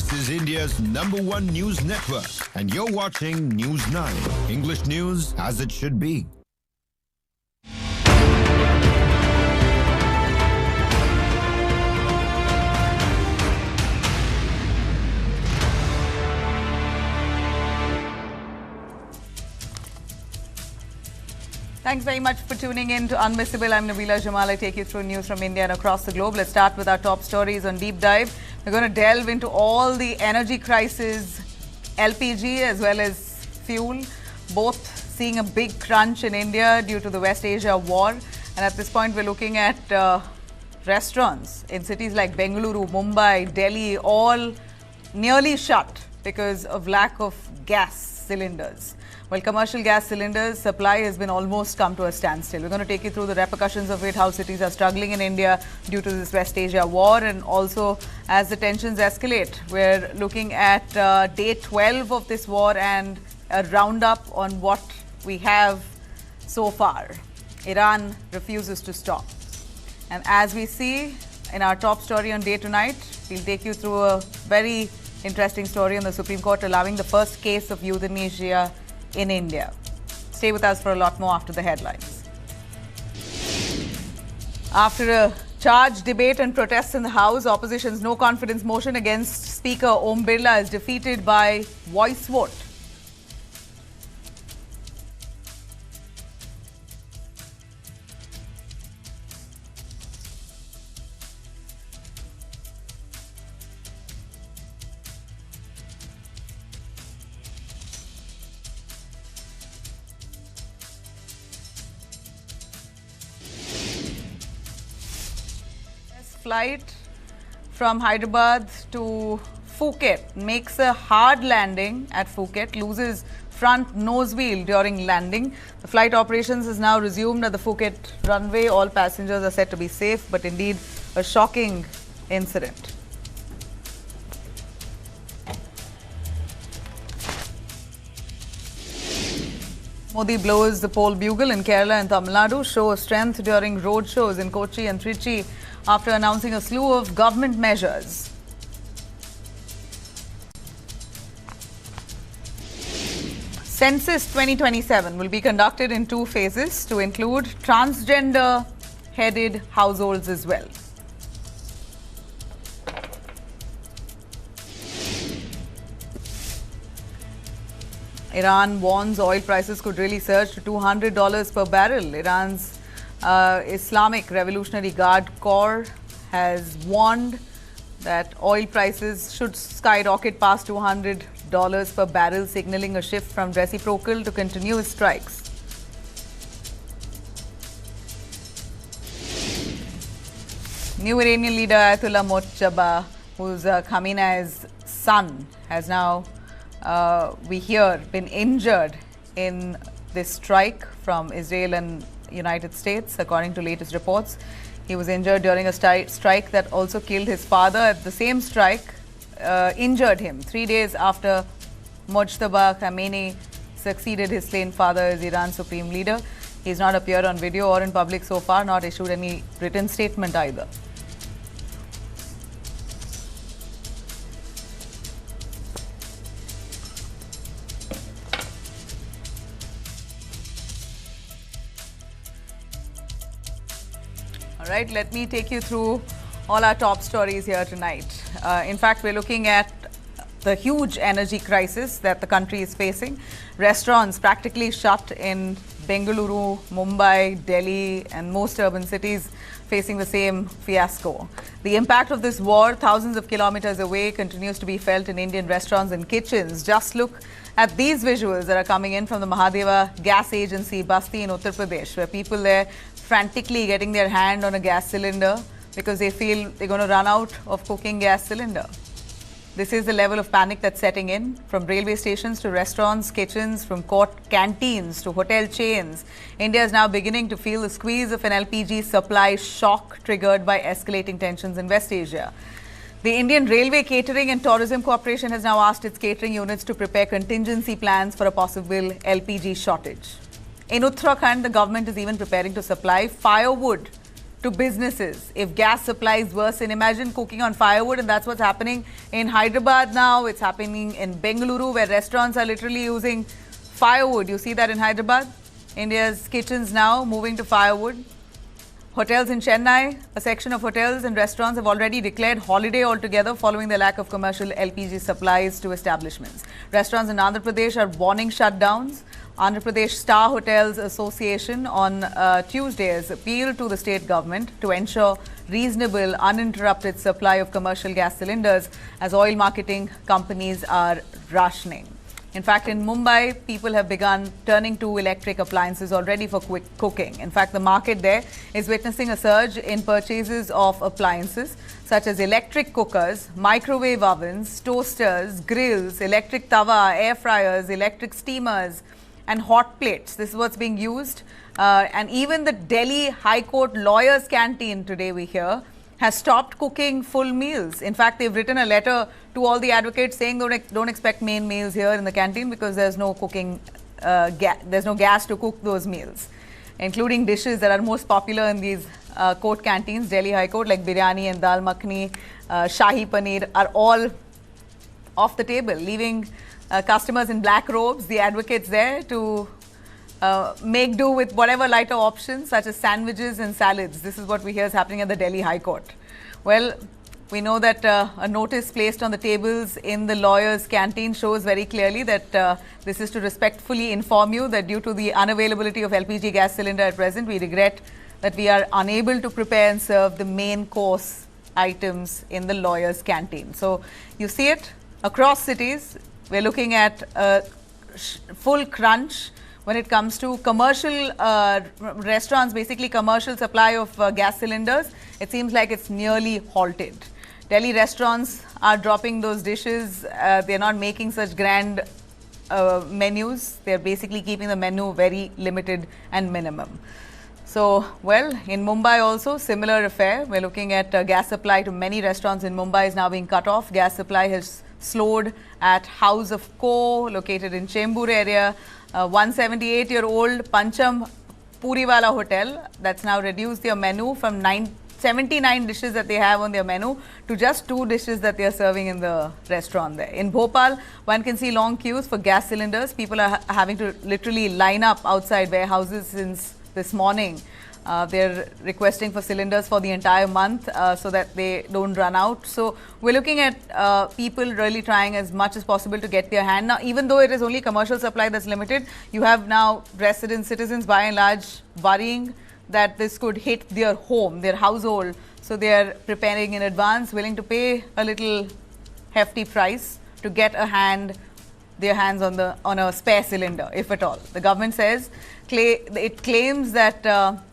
This is India's #1 news network, and you're watching News 9. English news as it should be. Thanks very much for tuning in to Unmissable. I'm Nabila Jamal. I take you through news from India and across the globe. Let's start with our top stories on Deep Dive. We're going to delve into all the energy crisis, LPG as well as fuel, both seeing a big crunch in India due to the West Asia war. And at this point, we're looking at restaurants in cities like Bengaluru, Mumbai, Delhi, all nearly shut because of lack of gas cylinders. Well, commercial gas cylinders supply has been almost come to a standstill. We're going to take you through the repercussions of it, how cities are struggling in India due to this West Asia war, and also as the tensions escalate. We're looking at day 12 of this war and a roundup on what we have so far. Iran refuses to stop. And as we see in our top story on day tonight, we'll take you through a very interesting story on the Supreme Court allowing the first case of euthanasia in India. Stay with us for a lot more after the headlines. After a charged debate and protests in the House, opposition's no confidence motion against Speaker Om Birla is defeated by voice vote. Flight from Hyderabad to Phuket makes a hard landing at Phuket, loses front nose wheel during landing. The flight operations is now resumed at the Phuket runway. All passengers are said to be safe, but indeed a shocking incident. Modi blows the poll bugle in Kerala and Tamil Nadu, show strength during road shows in Kochi and Trichy after announcing a slew of government measures. Census 2027 will be conducted in 2 phases to include transgender-headed households as well. Iran warns oil prices could really surge to $200 per barrel. Iran's Islamic Revolutionary Guard Corps has warned that oil prices should skyrocket past $200 per barrel, signaling a shift from reciprocal to continuous strikes. New Iranian leader Ayatollah Mojtaba, who's Khamenei's son, has now, we hear, been injured in this strike from Israel and United States, according to latest reports. He was injured during a strike that also killed his father. At the same strike, injured him 3 days after Mojtaba Khamenei succeeded his slain father as Iran's supreme leader. He's not appeared on video or in public so far, not issued any written statement either. All right, let me take you through all our top stories here tonight. In fact, we're looking at the huge energy crisis that the country is facing. Restaurants practically shut in Bengaluru, Mumbai, Delhi, and most urban cities facing the same fiasco. The impact of this war, thousands of kilometers away, continues to be felt in Indian restaurants and kitchens. Just look at these visuals that are coming in from the Mahadeva Gas Agency, Basti in Uttar Pradesh, where people there frantically getting their hand on a gas cylinder because they feel they're going to run out of cooking gas cylinder. This is the level of panic that's setting in, from railway stations to restaurants, kitchens, from canteens to hotel chains. India is now beginning to feel the squeeze of an LPG supply shock triggered by escalating tensions in West Asia. The Indian Railway Catering and Tourism Corporation has now asked its catering units to prepare contingency plans for a possible LPG shortage. In Uttarakhand, the government is even preparing to supply firewood to businesses if gas supplies worsen. Imagine cooking on firewood, and that's what's happening in Hyderabad now. It's happening in Bengaluru, where restaurants are literally using firewood. You see that in Hyderabad? India's kitchens now moving to firewood. Hotels in Chennai, a section of hotels and restaurants have already declared holiday altogether following the lack of commercial LPG supplies to establishments. Restaurants in Andhra Pradesh are warning shutdowns. Andhra Pradesh Star Hotels Association on Tuesday has appealed to the state government to ensure reasonable, uninterrupted supply of commercial gas cylinders as oil marketing companies are rationing. In fact, in Mumbai, people have begun turning to electric appliances already for quick cooking. In fact, the market there is witnessing a surge in purchases of appliances such as electric cookers, microwave ovens, toasters, grills, electric tawa, air fryers, electric steamers, and hot plates. This is what's being used. And even the Delhi High Court lawyers' canteen today, we hear, has stopped cooking full meals. In fact, they've written a letter to all the advocates saying don't expect main meals here in the canteen because there's no cooking, there's no gas to cook those meals, including dishes that are most popular in these court canteens, Delhi High Court, like biryani and dal makhani, shahi paneer, are all off the table, leaving customers in black robes, the advocates there, to make do with whatever lighter options such as sandwiches and salads. This is what we hear is happening at the Delhi High Court. Well, we know that a notice placed on the tables in the lawyers' canteen shows very clearly that this is to respectfully inform you that due to the unavailability of LPG gas cylinder at present, we regret that we are unable to prepare and serve the main course items in the lawyers' canteen. So you see it across cities. We're looking at a full crunch when it comes to commercial restaurants, basically commercial supply of gas cylinders. It seems like it's nearly halted. Delhi restaurants are dropping those dishes. They're not making such grand menus. They're basically keeping the menu very limited and minimum. So, well, in Mumbai also, similar affair. We're looking at gas supply to many restaurants in Mumbai is now being cut off. Gas supply has slowed at House of Co, located in Chembur area. 178-year-old Pancham Puriwala Hotel, that's now reduced their menu from 79 dishes that they have on their menu to just 2 dishes that they are serving in the restaurant there. In Bhopal, one can see long queues for gas cylinders. People are having to literally line up outside warehouses since this morning. They're requesting for cylinders for the entire month so that they don't run out. So we're looking at people really trying as much as possible to get their hand. Now, even though it is only commercial supply that's limited, you have now resident citizens by and large worrying that this could hit their home, their household. So they are preparing in advance, willing to pay a little hefty price to get their hands on a spare cylinder, if at all. The government says it claims that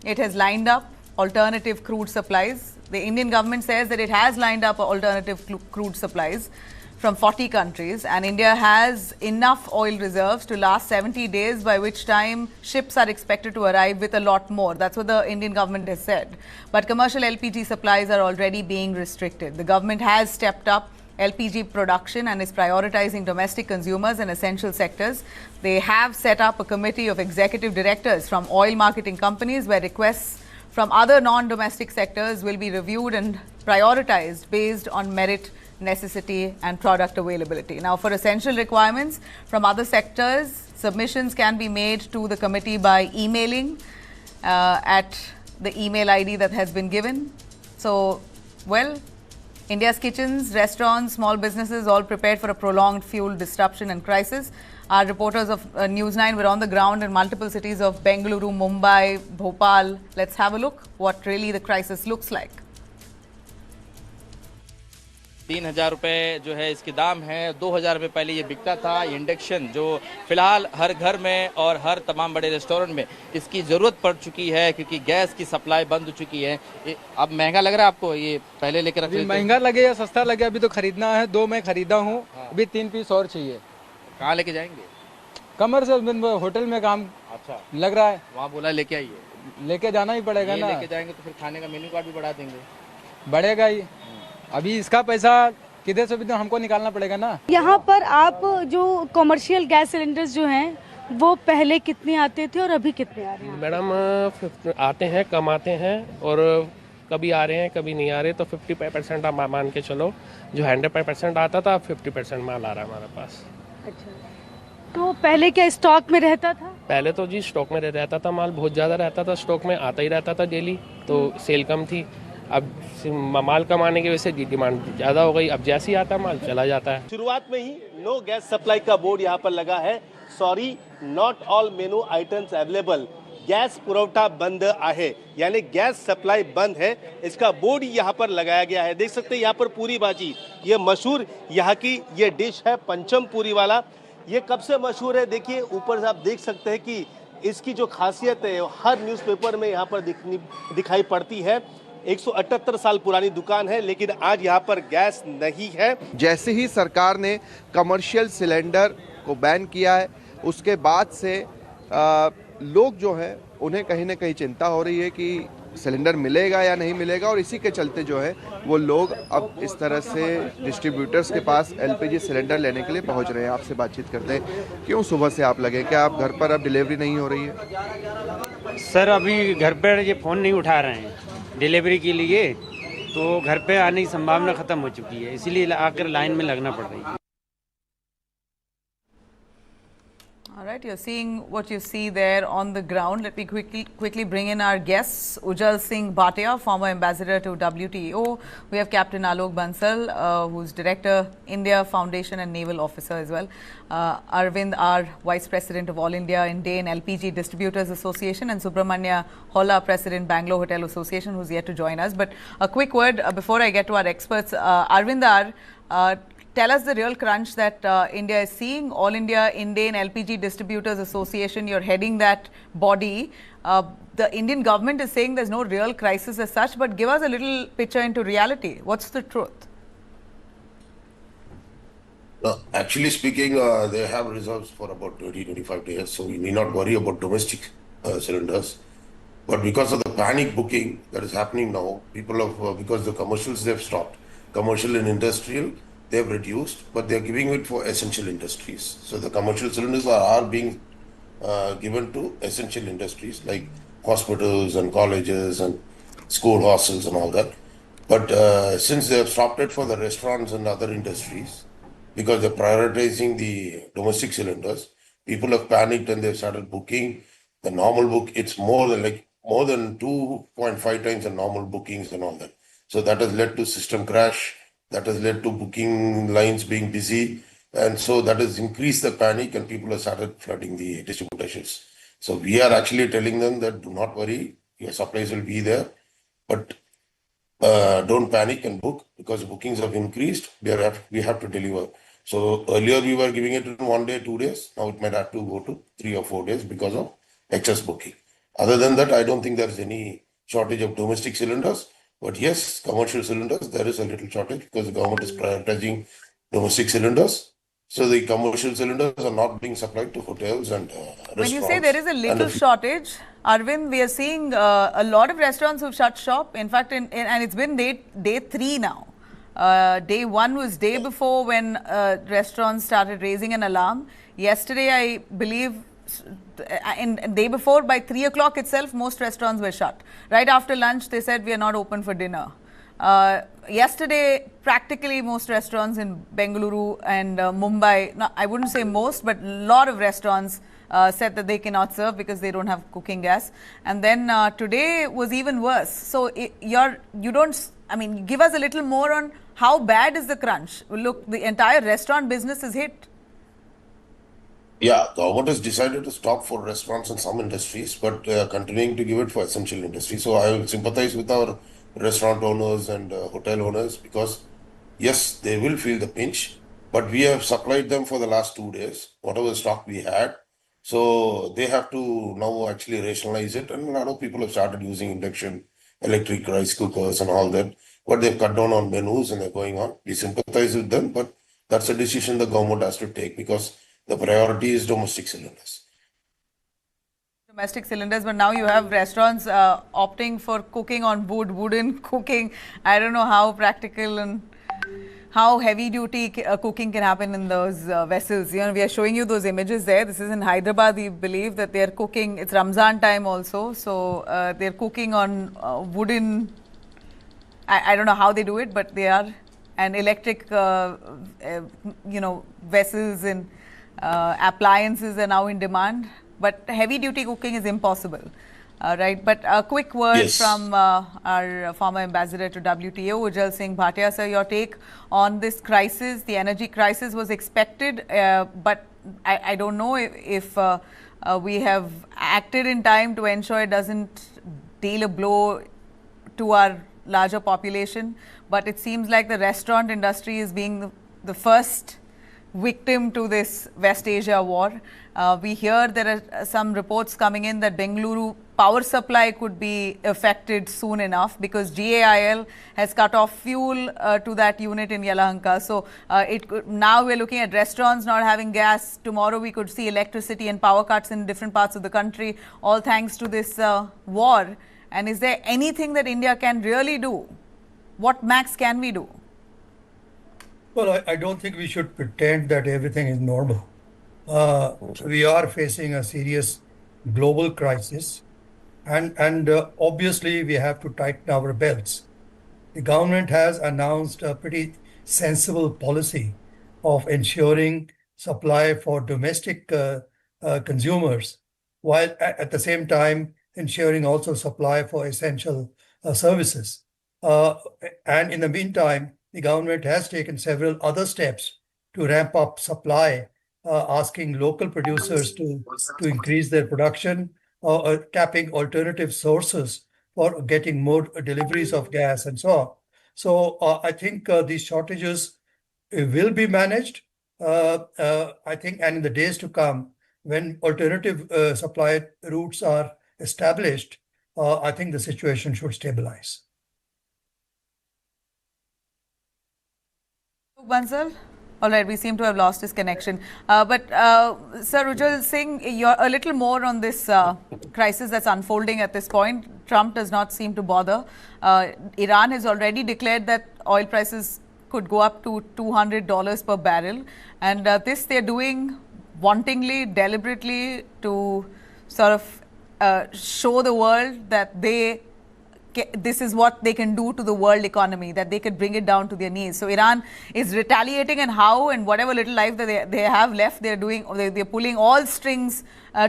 it has lined up alternative crude supplies. The Indian government says that it has lined up alternative crude supplies from 40 countries, and India has enough oil reserves to last 70 days, by which time ships are expected to arrive with a lot more. That's what the Indian government has said. But commercial LPG supplies are already being restricted. The government has stepped up LPG production and is prioritizing domestic consumers and essential sectors. They have set up a committee of executive directors from oil marketing companies where requests from other non-domestic sectors will be reviewed and prioritized based on merit, necessity and product availability. Now, for essential requirements from other sectors, submissions can be made to the committee by emailing at the email ID that has been given. So, well, India's kitchens, restaurants, small businesses all prepared for a prolonged fuel disruption and crisis. Our reporters of News 9 were on the ground in multiple cities of Bengaluru, Mumbai, Bhopal. Let's have a look what really the crisis looks like. 3,000 रुपए जो है इसके दाम है। 2,000 रुपए पहले ये बिकता था। इंडक्शन जो फिलहाल हर घर में और हर तमाम बड़े रेस्टोरेंट में इसकी ज़रूरत पड़ चुकी है क्योंकि गैस की सप्लाई बंद हो चुकी है। अब महंगा लग रहा है आपको? ये पहले लेकर रख लेते? महंगा लगे या सस्ता लगे, अभी तो खरीदना है। 2 मैं खरीदा हूँ, अभी 3 पीस और चाहिए। कहाँ लेके जाएंगे? कमर से होटल में काम अच्छा लग रहा है, वहाँ बोला लेके आइए। लेके जाना ही पड़ेगा ना। लेके जाएंगे तो फिर खाने का मेन्यू कार्ड भी बढ़ा देंगे। बढ़ेगा ही। अभी इसका पैसा किधर से भी तो हमको निकालना पड़ेगा ना। यहाँ पर आप जो कमर्शियल गैस सिलेंडर्स जो हैं वो पहले कितने आते थे और अभी कितने आ रहे हैं? मैडम आते हैं, कम आते हैं और कभी आ रहे हैं कभी नहीं आ रहे, तो 50% आप मान के चलो, जो 100% आता था 50% माल आ रहा है हमारे पास। अच्छा, तो पहले क्या स्टॉक में रहता था? पहले तो जी स्टॉक में रहता था, माल बहुत ज़्यादा रहता था, स्टॉक में आता ही रहता था डेली, तो सेल कम थी। अब माल कम आने की वजह से डिमांड ज़्यादा हो गई, अब जैसे ही आता है माल चला जाता है। शुरुआत में ही नो गैस सप्लाई का बोर्ड यहाँ पर लगा है। Sorry, not all menu items available. Gas पुरवठा बंद आहे, यानी गैस सप्लाई बंद है, इसका बोर्ड यहाँ पर लगाया गया है। देख सकते हैं यहाँ पर पूरी भाजी, ये मशहूर यहाँ की ये डिश है पंचम पूरी वाला। ये कब से मशहूर है, देखिए ऊपर से आप देख सकते हैं कि इसकी जो खासियत है हर न्यूज़पेपर में यहाँ पर दिखाई पड़ती है। 178 साल पुरानी दुकान है, लेकिन आज यहाँ पर गैस नहीं है। जैसे ही सरकार ने कमर्शियल सिलेंडर को बैन किया है, उसके बाद से लोग जो है उन्हें कहीं ना कहीं चिंता हो रही है कि सिलेंडर मिलेगा या नहीं मिलेगा, और इसी के चलते जो है वो लोग अब इस तरह से डिस्ट्रीब्यूटर्स के पास एलपीजी सिलेंडर लेने के लिए पहुंच रहे हैं। आपसे बातचीत करते हैं, क्यों सुबह से आप लगे, क्या आप घर पर अब डिलीवरी नहीं हो रही है? सर अभी घर पर ये फ़ोन नहीं उठा रहे हैं डिलीवरी के लिए, तो घर पे आने की संभावना ख़त्म हो चुकी है, इसीलिए आकर लाइन में लगना पड़ रही है। All right, you're seeing what you see there on the ground. Let me quickly bring in our guests. Ujjwal Singh Bhatia, former ambassador to WTO. We have Captain Alok Bansal, who's Director, India Foundation and Naval Officer as well. Arvind R, Vice President of All India Indian LPG Distributors Association, and Subramanya Holla, President, Bangalore Hotel Association, who's yet to join us. But a quick word before I get to our experts. Arvind R, tell us the real crunch that India is seeing. All India Indian LPG Distributors Association, you're heading that body. The Indian government is saying there's no real crisis as such, but give us a little picture into reality. What's the truth? Actually speaking, they have reserves for about 20-25 days, so we need not worry about domestic cylinders. But because of the panic booking that is happening now, people have, because the commercials they've stopped, commercial and industrial, they've reduced, but they're giving it for essential industries. So the commercial cylinders are being given to essential industries like hospitals and colleges and school hostels and all that. But since they have stopped it for the restaurants and other industries, because they're prioritizing the domestic cylinders, people have panicked and they've started booking. The normal book, it's more than 2.5 times the normal bookings and all that. So that has led to system crash. That has led to booking lines being busy, and so that has increased the panic, and people have started flooding the distributors. So we are actually telling them that do not worry, your supplies will be there, but don't panic and book, because bookings have increased. We have to deliver. So earlier we were giving it in 1 day, 2 days. Now it might have to go to 3 or 4 days because of excess booking. Other than that, I don't think there is any shortage of domestic cylinders. But yes, commercial cylinders, there is a little shortage because the government is prioritizing domestic cylinders. So the commercial cylinders are not being supplied to hotels and restaurants. When you say there is a little shortage, Arvind, we are seeing a lot of restaurants who've shut shop. In fact, and it's been day 3 now. Day 1 was day before when restaurants started raising an alarm. Yesterday, I believe, and day before, by 3 o'clock itself, most restaurants were shut. Right after lunch, they said we are not open for dinner. Yesterday, practically most restaurants in Bengaluru and Mumbai, no, I wouldn't say most, but a lot of restaurants said that they cannot serve because they don't have cooking gas. And then today was even worse. So give us a little more on how bad is the crunch. Look, the entire restaurant business is hit. Yeah, the government has decided to stop for restaurants and some industries, but continuing to give it for essential industries. So I will sympathize with our restaurant owners and hotel owners, because yes, they will feel the pinch, but we have supplied them for the last 2 days, whatever stock we had. So they have to now actually rationalize it, and a lot of people have started using induction, electric rice cookers and all that, but they've cut down on menus and they're going on. We sympathize with them, but that's a decision the government has to take, because the priority is domestic cylinders. Domestic cylinders, but now you have restaurants opting for cooking on wood, wooden cooking. I don't know how practical and how heavy duty cooking can happen in those vessels. You know, we are showing you those images there. This is in Hyderabad. We believe that they are cooking. It's Ramzan time also, so they're cooking on wooden I don't know how they do it, but they are. And electric, vessels and appliances are now in demand. But heavy duty cooking is impossible. Right. But a quick word from our former ambassador to WTO, Ujjwal Singh Bhatia. Sir, your take on this crisis. The energy crisis was expected, but I don't know if we have acted in time to ensure it doesn't deal a blow to our larger population. But it seems like the restaurant industry is being the first victim to this West Asia war. We hear there are some reports coming in that Bengaluru power supply could be affected soon enough because GAIL has cut off fuel to that unit in Yelahanka. So now we're looking at restaurants not having gas. Tomorrow we could see electricity and power cuts in different parts of the country, all thanks to this war. And is there anything that India can really do? What max can we do? Well, I don't think we should pretend that everything is normal. We are facing a serious global crisis, and obviously we have to tighten our belts. The government has announced a pretty sensible policy of ensuring supply for domestic consumers, while at the same time ensuring also supply for essential services. And in the meantime, the government has taken several other steps to ramp up supply, asking local producers to increase their production, or tapping alternative sources for getting more deliveries of gas and so on. So I think these shortages will be managed. I think, and in the days to come, when alternative supply routes are established, I think the situation should stabilize. Bansal? All right, we seem to have lost his connection. But Sir Ujjwal Singh, you're a little more on this crisis that's unfolding at this point. Trump does not seem to bother. Iran has already declared that oil prices could go up to $200 per barrel. And this they're doing wantingly, deliberately to sort of show the world that this is what they can do to the world economy, that they could bring it down to their knees. So Iran is retaliating, and how, and whatever little life that they have left, they're pulling all strings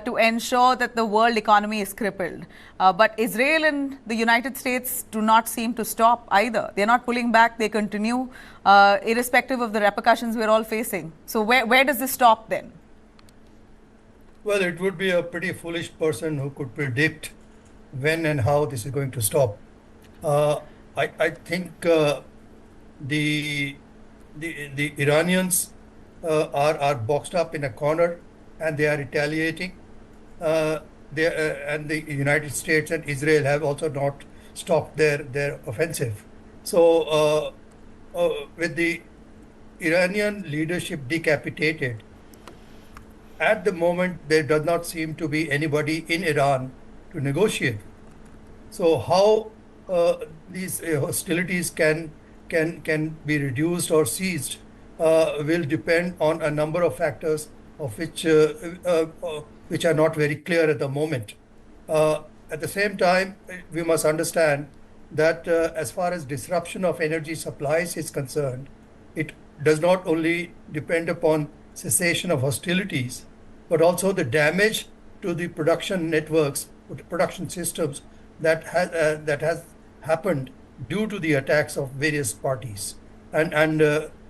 to ensure that the world economy is crippled. But Israel and the United States do not seem to stop either. They're not pulling back, they continue, irrespective of the repercussions we're all facing. So where does this stop then? Well, it would be a pretty foolish person who could predict when and how this is going to stop. I think the Iranians are boxed up in a corner and they are retaliating. And the United States and Israel have also not stopped their offensive. So with the Iranian leadership decapitated, at the moment there does not seem to be anybody in Iran to negotiate. So how these hostilities can be reduced or ceased will depend on a number of factors, of which are not very clear at the moment. At the same time, we must understand that as far as disruption of energy supplies is concerned, it does not only depend upon cessation of hostilities, but also the damage to the production networks, production systems that has happened due to the attacks of various parties. And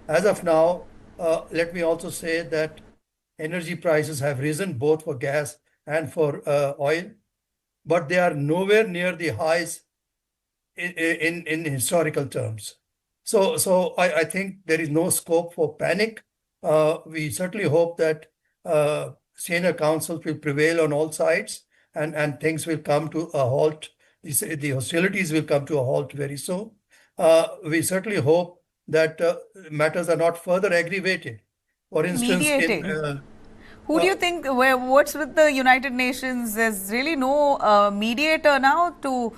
as of now, let me also say that energy prices have risen both for gas and for oil, but they are nowhere near the highs in historical terms. So I think there is no scope for panic. We certainly hope that saner counsels will prevail on all sides, and things will come to a halt. The hostilities will come to a halt very soon. We certainly hope that matters are not further aggravated. For instance, who do you think, what's with the United Nations? There's really no mediator now to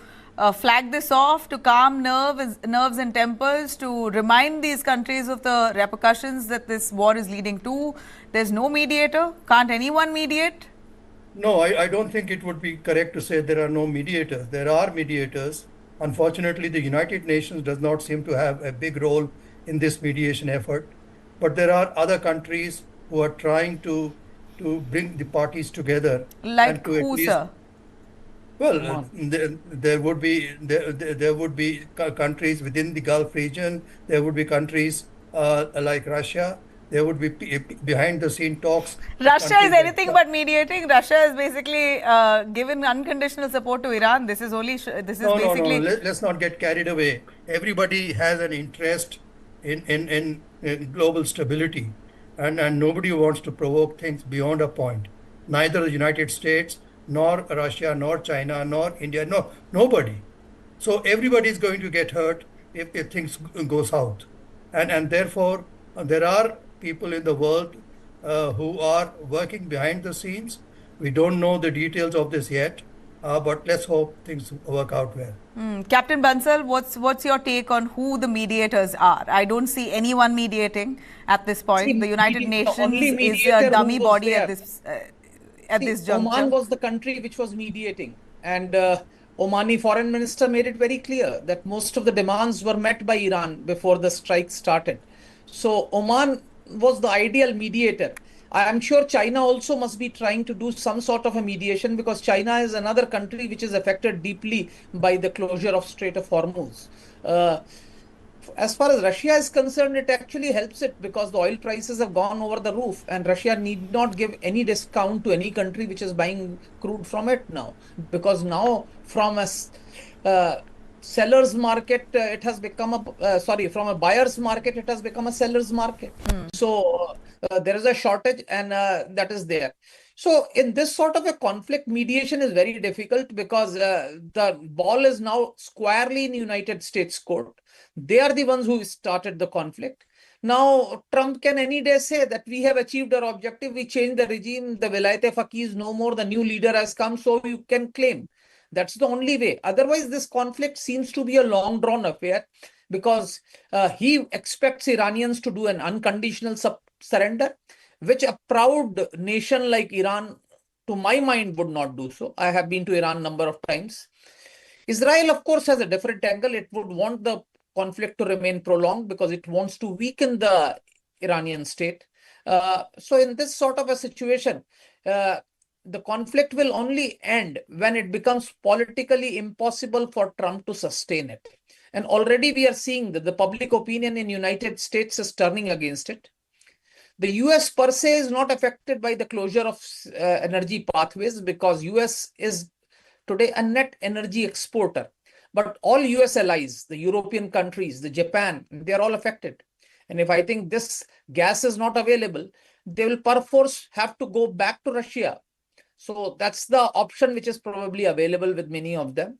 flag this off, to calm nerves and tempers, to remind these countries of the repercussions that this war is leading to. There's no mediator. Can't anyone mediate? No, I don't think it would be correct to say there are no mediators. There are mediators. Unfortunately, the United Nations does not seem to have a big role in this mediation effort, but there are other countries who are trying to bring the parties together and Like to at who, least, sir? well, there would be countries within the Gulf region. There would be countries like Russia. There would be behind the scene talks. Russia is anything but mediating. Russia is basically given unconditional support to Iran. This is only basically. No. Let's not get carried away. Everybody has an interest in global stability, and nobody wants to provoke things beyond a point. Neither the United States, nor Russia, nor China, nor India, nobody. So everybody is going to get hurt if things go south, and therefore there are people in the world who are working behind the scenes. We don't know the details of this yet, but let's hope things work out well. Captain Bansal, what's your take on who the mediators are? I don't see anyone mediating at this point. See, the United the Nations only is a mediator dummy who was body there. at this juncture. Oman was the country which was mediating, and Omani foreign minister made it very clear that most of the demands were met by Iran before the strike started. So Oman was the ideal mediator. I am sure China also must be trying to do some sort of a mediation, because China is another country which is affected deeply by the closure of Strait of Hormuz. As far as Russia is concerned, it actually helps it, because the oil prices have gone over the roof, and Russia need not give any discount to any country which is buying crude from it now, because now from a seller's market, it has become from a buyer's market, it has become a seller's market. So there is a shortage, and that is there. So in this sort of a conflict, mediation is very difficult, because the ball is now squarely in United States court. They are the ones who started the conflict. Now, Trump can any day say that we have achieved our objective, we changed the regime, the Vilayat-e-Faqih is no more, the new leader has come, so you can claim. That's the only way. Otherwise, this conflict seems to be a long-drawn affair, because he expects Iranians to do an unconditional surrender, which a proud nation like Iran, to my mind, would not do so. I have been to Iran a number of times. Israel, of course, has a different angle. It would want the conflict to remain prolonged, because it wants to weaken the Iranian state. So in this sort of a situation, the conflict will only end when it becomes politically impossible for Trump to sustain it. And already we are seeing that the public opinion in United States is turning against it. The US per se is not affected by the closure of energy pathways, because US is today a net energy exporter. But all US allies, the European countries, the Japan, they are all affected. And if I think this gas is not available, they will perforce have to go back to Russia. So that's the option which is probably available with many of them.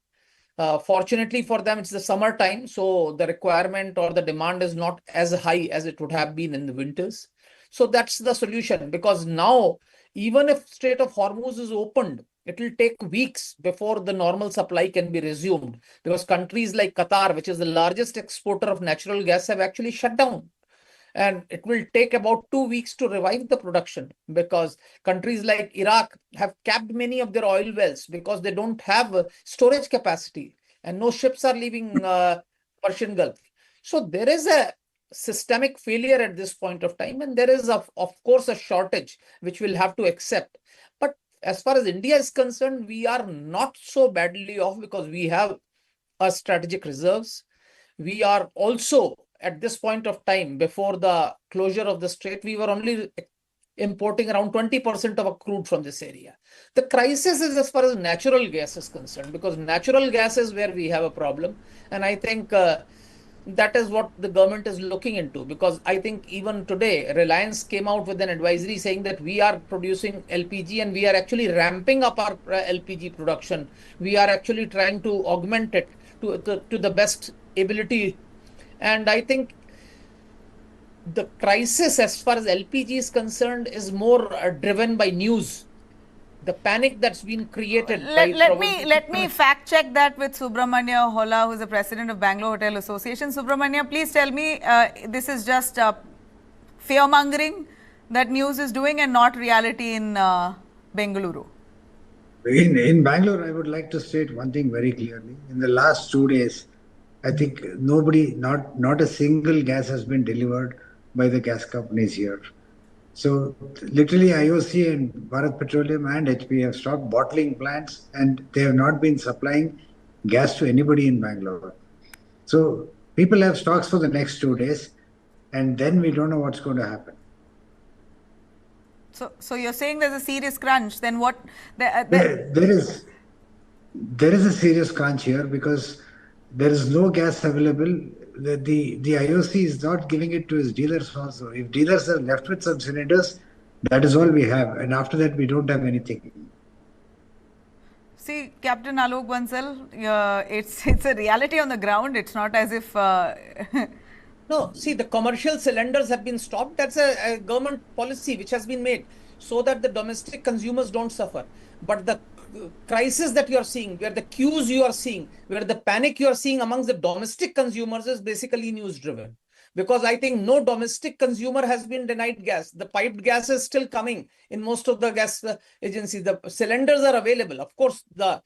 Fortunately for them, it's the summertime, so the requirement or the demand is not as high as it would have been in the winters. So that's the solution, because now, even if Strait of Hormuz is opened, it will take weeks before the normal supply can be resumed, because countries like Qatar, which is the largest exporter of natural gas, have actually shut down. And it will take about 2 weeks to revive the production, because countries like Iraq have capped many of their oil wells because they don't have storage capacity, and no ships are leaving Persian Gulf. So there is a systemic failure at this point of time, and there is, of course, a shortage which we'll have to accept. But as far as India is concerned, we are not so badly off, because we have strategic reserves. We are also, at this point of time, before the closure of the strait, we were only importing around 20% of our crude from this area. The crisis is as far as natural gas is concerned, because natural gas is where we have a problem. And I think that is what the government is looking into, because I think even today, Reliance came out with an advisory saying that we are producing LPG, and we are actually ramping up our LPG production. We are actually trying to augment it to the best ability. And I think the crisis as far as LPG is concerned is more driven by news. The panic that's been created. Let me fact check that with Subramanya Hola, who is the president of Bangalore Hotel Association. Subramanya, please tell me, this is just fear mongering that news is doing, and not reality in Bengaluru. In Bangalore, I would like to state one thing very clearly. In the last 2 days, I think not a single gas has been delivered by the gas companies here. So literally IOC and Bharat Petroleum and HP have stopped bottling plants and they have not been supplying gas to anybody in Bangalore. So people have stocks for the next 2 days and then we don't know what's going to happen. So you're saying there's a serious crunch. Then what? There is a serious crunch here because there is no gas available. The IOC is not giving it to its dealers also. If dealers are left with some cylinders, that is all we have. And after that, we don't have anything. See, Captain Alok Bansal, it's a reality on the ground. It's not as if... No, see, the commercial cylinders have been stopped. That's a government policy which has been made so that the domestic consumers don't suffer. But the crisis that you are seeing, where the queues you are seeing, where the panic you are seeing amongst the domestic consumers is basically news driven. Because I think no domestic consumer has been denied gas. The piped gas is still coming in most of the gas agencies. The cylinders are available. Of course, the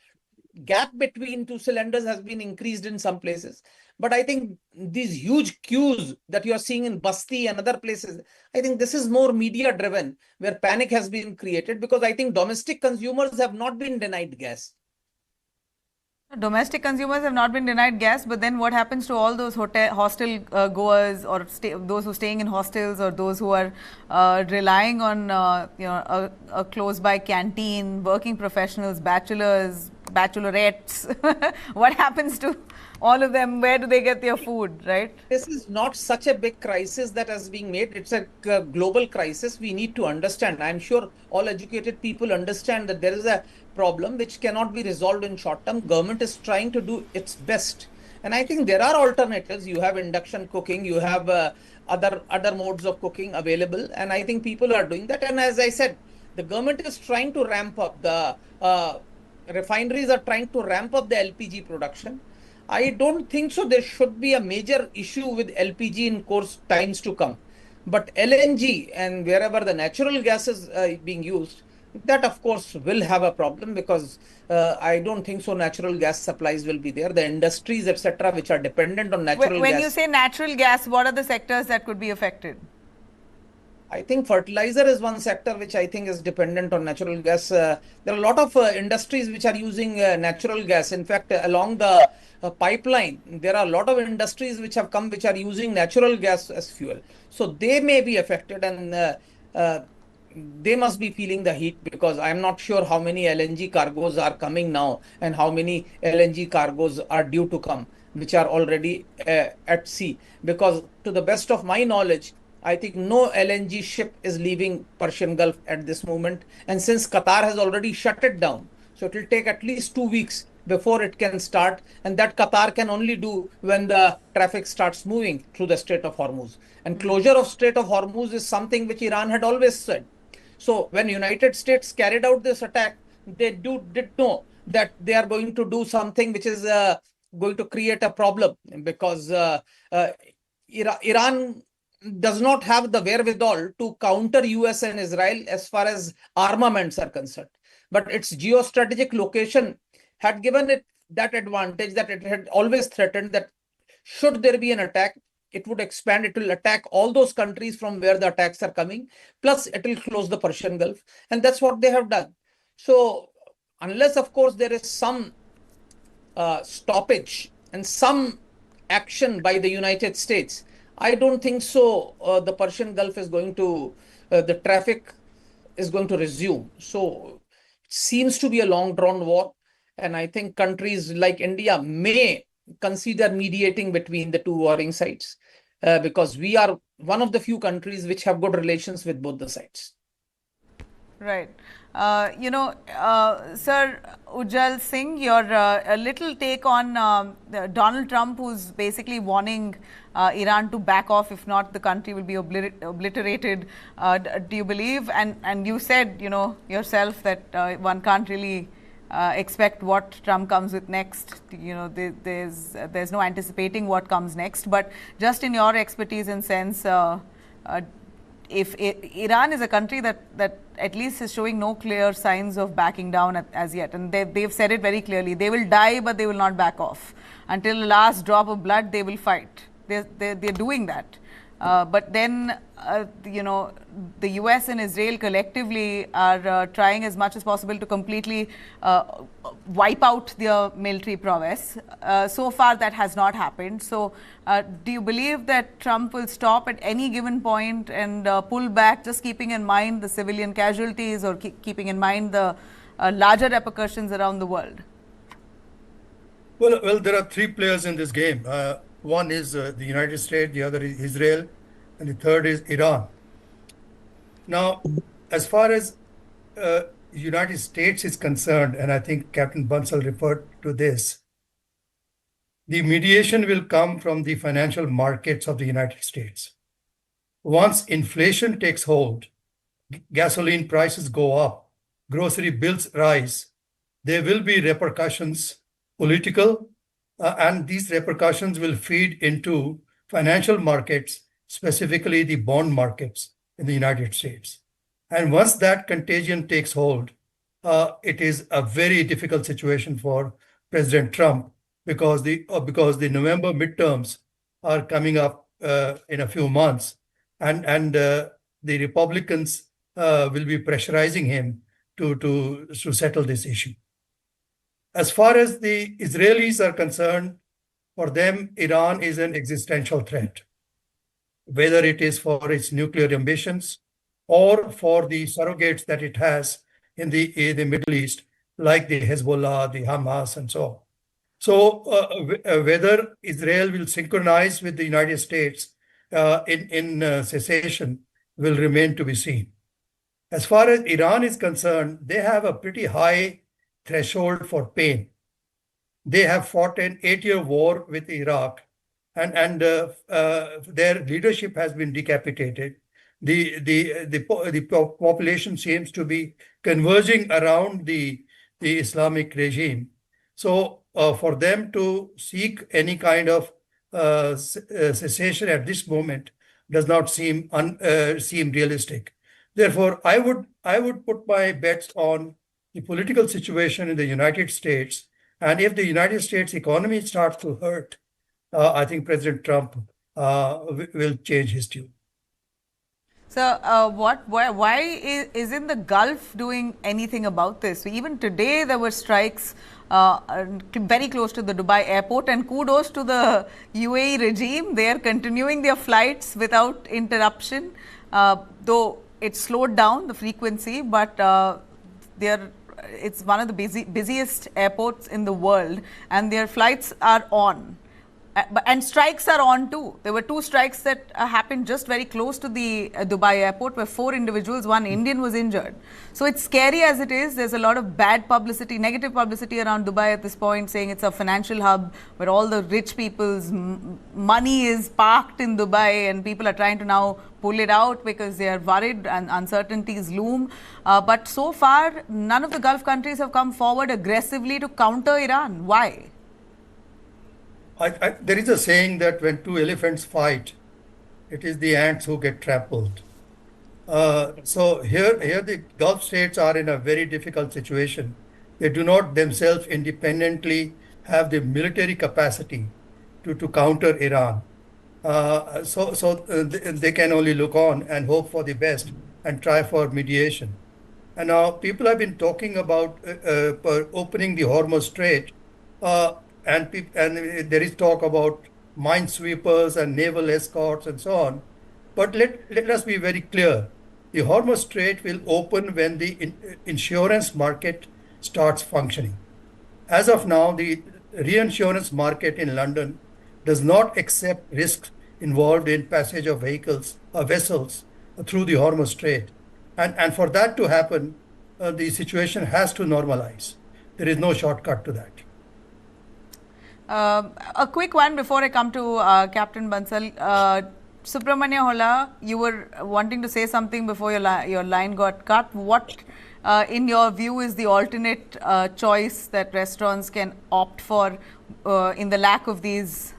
gap between two cylinders has been increased in some places. But I think these huge queues that you are seeing in Basti and other places, I think this is more media driven, where panic has been created because I think domestic consumers have not been denied gas. Domestic consumers have not been denied gas, but then what happens to all those hostel goers or those who are staying in hostels or those who are relying on a close-by canteen, working professionals, bachelors, bachelorettes? What happens to all of them? Where do they get their food, right? This is not such a big crisis that is being made. It's a global crisis. We need to understand. I'm sure all educated people understand that there is a problem which cannot be resolved in short term. Government is trying to do its best. And I think there are alternatives. You have induction cooking, you have other modes of cooking available. And I think people are doing that. And as I said, the government is trying to ramp up. The refineries are trying to ramp up the LPG production. I don't think so there should be a major issue with LPG in course times to come. But LNG and wherever the natural gas is being used, that of course will have a problem because I don't think so natural gas supplies will be there. The industries, etc., which are dependent on natural gas. When you say natural gas, what are the sectors that could be affected? I think fertilizer is one sector which I think is dependent on natural gas. There are a lot of industries which are using natural gas. In fact, along the pipeline, there are a lot of industries which have come which are using natural gas as fuel. So they may be affected and they must be feeling the heat because I'm not sure how many LNG cargoes are coming now and how many LNG cargoes are due to come, which are already at sea. Because to the best of my knowledge, I think no LNG ship is leaving Persian Gulf at this moment. And since Qatar has already shut it down, so it will take at least 2 weeks before it can start. And that Qatar can only do when the traffic starts moving through the Strait of Hormuz. And closure of Strait of Hormuz is something which Iran had always said. So when United States carried out this attack, they did know that they are going to do something which is going to create a problem because Iran does not have the wherewithal to counter US and Israel as far as armaments are concerned. But its geostrategic location had given it that advantage that it had always threatened that should there be an attack, it would expand, it will attack all those countries from where the attacks are coming, plus it will close the Persian Gulf. And that's what they have done. So unless, of course, there is some stoppage and some action by the United States, I don't think so the Persian Gulf is going to, the traffic is going to resume. So it seems to be a long drawn war. And I think countries like India may consider mediating between the two warring sides because we are one of the few countries which have good relations with both the sides. Right. Sir Ujjal Singh, your a little take on Donald Trump, who's basically warning Iran to back off. If not, the country will be obliterated. Do you believe? And you said, yourself that one can't really expect what Trump comes with next. There's no anticipating what comes next. But just in your expertise and sense, if Iran is a country that at least is showing no clear signs of backing down as yet, and they've said it very clearly. They will die, but they will not back off. Until the last drop of blood, they will fight. They're doing that. But then, the US and Israel collectively are trying as much as possible to completely wipe out their military prowess. So far, that has not happened. So, do you believe that Trump will stop at any given point and pull back, just keeping in mind the civilian casualties or keeping in mind the larger repercussions around the world? Well, there are three players in this game. One is the United States, the other is Israel, and the third is Iran. Now, as far as United States is concerned, and I think Captain Bansal referred to this, the mediation will come from the financial markets of the United States. Once inflation takes hold, gasoline prices go up, grocery bills rise, there will be repercussions, political, and these repercussions will feed into financial markets, specifically the bond markets in the United States. And once that contagion takes hold, it is a very difficult situation for President Trump because the November midterms are coming up in a few months, and the Republicans will be pressurizing him to settle this issue. As far as the Israelis are concerned, for them, Iran is an existential threat, whether it is for its nuclear ambitions or for the surrogates that it has in the Middle East, like the Hezbollah, the Hamas, and so on. So whether Israel will synchronize with the United States in cessation will remain to be seen. As far as Iran is concerned, they have a pretty high threshold for pain. They have fought an 8-year war with Iraq, and their leadership has been decapitated. The population seems to be converging around the Islamic regime. So for them to seek any kind of cessation at this moment does not seem realistic. Therefore, I would put my bets on the political situation in the United States, and if the United States economy starts to hurt, I think President Trump will change his tune. So, why isn't the Gulf doing anything about this? Even today, there were strikes very close to the Dubai airport, and kudos to the UAE regime. They are continuing their flights without interruption, though it slowed down the frequency, but it's one of the busiest airports in the world, and their flights are on. And strikes are on too. There were 2 strikes that happened just very close to the Dubai airport, where 4 individuals, 1 Indian, was injured. So it's scary as it is. There's a lot of bad publicity, negative publicity around Dubai at this point, saying it's a financial hub where all the rich people's money is parked in Dubai, and people are trying to now pull it out because they are worried and uncertainties loom. But so far, none of the Gulf countries have come forward aggressively to counter Iran. Why? There is a saying that when 2 elephants fight, it is the ants who get trampled. So here the Gulf states are in a very difficult situation. They do not themselves independently have the military capacity to counter Iran. So they can only look on and hope for the best and try for mediation. And now people have been talking about opening the Hormuz Strait, and there is talk about minesweepers and naval escorts and so on. But let us be very clear. The Hormuz Strait will open when the insurance market starts functioning. As of now, the reinsurance market in London does not accept risks involved in passage of vessels through the Hormuz Strait. And for that to happen, the situation has to normalize. There is no shortcut to that. A quick one before I come to Captain Bansal. Subramanya Holla, you were wanting to say something before your line got cut. What, in your view, is the alternate choice that restaurants can opt for in the lack of these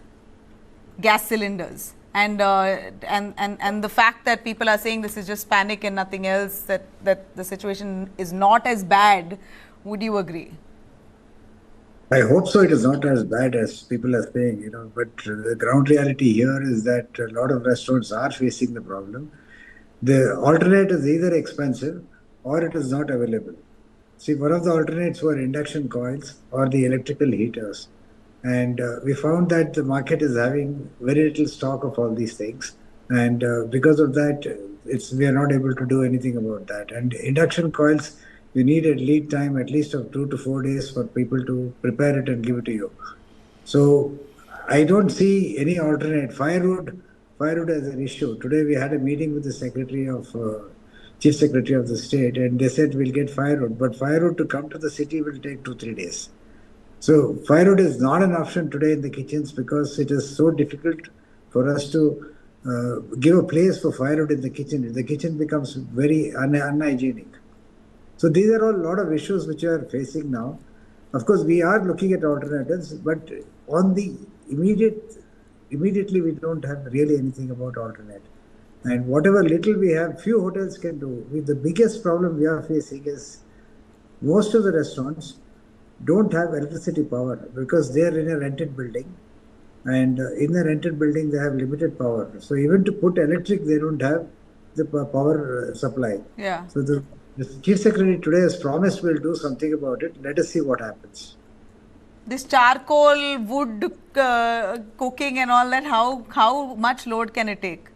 gas cylinders? and the fact that people are saying this is just panic and nothing else, that the situation is not as bad, would you agree? I hope so. It is not as bad as people are saying, but the ground reality here is that a lot of restaurants are facing the problem. The alternate is either expensive or it is not available. See, one of the alternates were induction coils or the electrical heaters. And we found that the market is having very little stock of all these things. And because of that, we are not able to do anything about that. And induction coils, you need a lead time at least of 2 to 4 days for people to prepare it and give it to you. So I don't see any alternate. Firewood as an issue. Today we had a meeting with the Chief Secretary of the state, and they said we'll get firewood. But firewood to come to the city will take 2-3 days. So firewood is not an option today in the kitchens because it is so difficult for us to give a place for firewood in the kitchen. The kitchen becomes very unhygienic. So these are all a lot of issues which we are facing now. Of course, we are looking at alternatives, but on the immediately we don't have really anything about alternate. And whatever little we have, few hotels can do. The biggest problem we are facing is most of the restaurants don't have electricity power because they are in a rented building, and in the rented building they have limited power. So even to put electric, they don't have the power supply. Yeah. So the Chief Secretary today has promised we'll do something about it. Let us see what happens. This charcoal, wood cooking and all that, how much load can it take?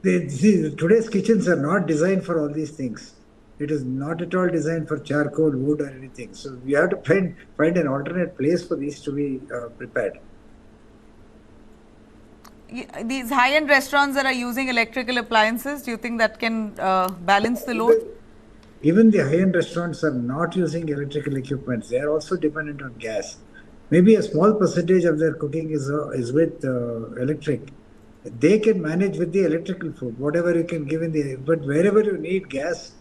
Today's kitchens are not designed for all these things. It is not at all designed for charcoal, wood or anything. So we have to find an alternate place for these to be prepared. These high-end restaurants that are using electrical appliances, do you think that can balance the load? Even the high-end restaurants are not using electrical equipment. They are also dependent on gas. Maybe a small percentage of their cooking is with electric. They can manage with the electrical food, whatever you can give but wherever you need gas,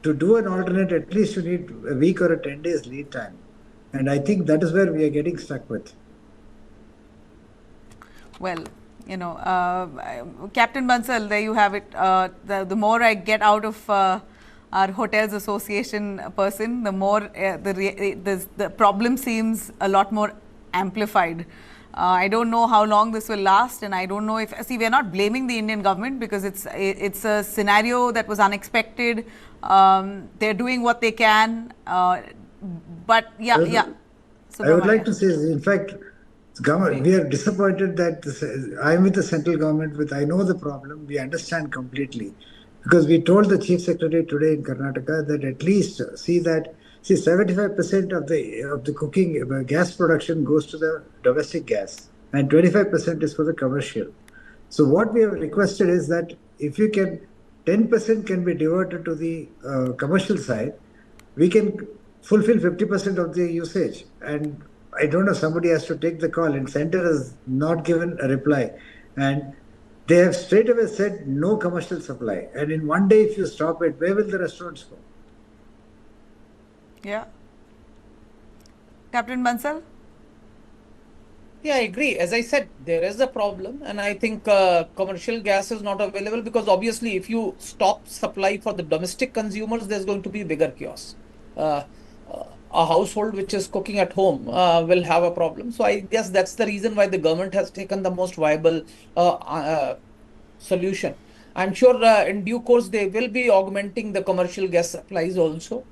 to do an alternate, at least you need a week or a 10 days lead time. And I think that is where we are getting stuck with. Well, Captain Bansal, there you have it. The more I get out of our Hotels Association person, the more the problem seems a lot more amplified. I don't know how long this will last, and I don't know if, see, we're not blaming the Indian government because it's a scenario that was unexpected. They're doing what they can, but yeah. So I would like to say, in fact, we are disappointed that I'm with the central government. I know the problem. We understand completely, because we told the Chief Secretary today in Karnataka that at least see 75% of the cooking gas production goes to the domestic gas, and 25% is for the commercial. So what we have requested is that if you can, 10% can be diverted to the commercial side, we can fulfill 50% of the usage. And I don't know, somebody has to take the call, and center has not given a reply. And they have straight away said no commercial supply. And in one day, if you stop it, where will the restaurants go? Yeah. Captain Bansal? Yeah, I agree. As I said, there is a problem, and I think commercial gas is not available because obviously if you stop supply for the domestic consumers, there's going to be bigger chaos. A household which is cooking at home will have a problem. So I guess that's the reason why the government has taken the most viable solution. I'm sure in due course they will be augmenting the commercial gas supplies also.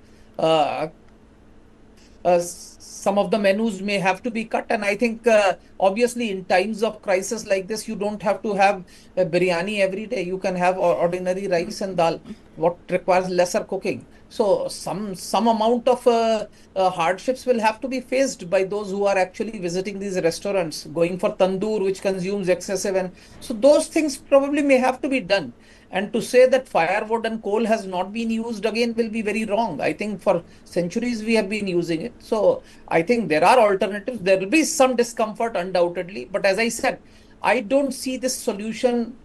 Some of the menus may have to be cut, and I think obviously in times of crisis like this, you don't have to have a biryani every day. You can have ordinary rice and dal, what requires lesser cooking. So some amount of hardships will have to be faced by those who are actually visiting these restaurants, going for tandoor, which consumes excessive, and so those things probably may have to be done. And to say that firewood and coal has not been used again will be very wrong. I think for centuries we have been using it. So I think there are alternatives. There will be some discomfort undoubtedly. But as I said, I don't see this solution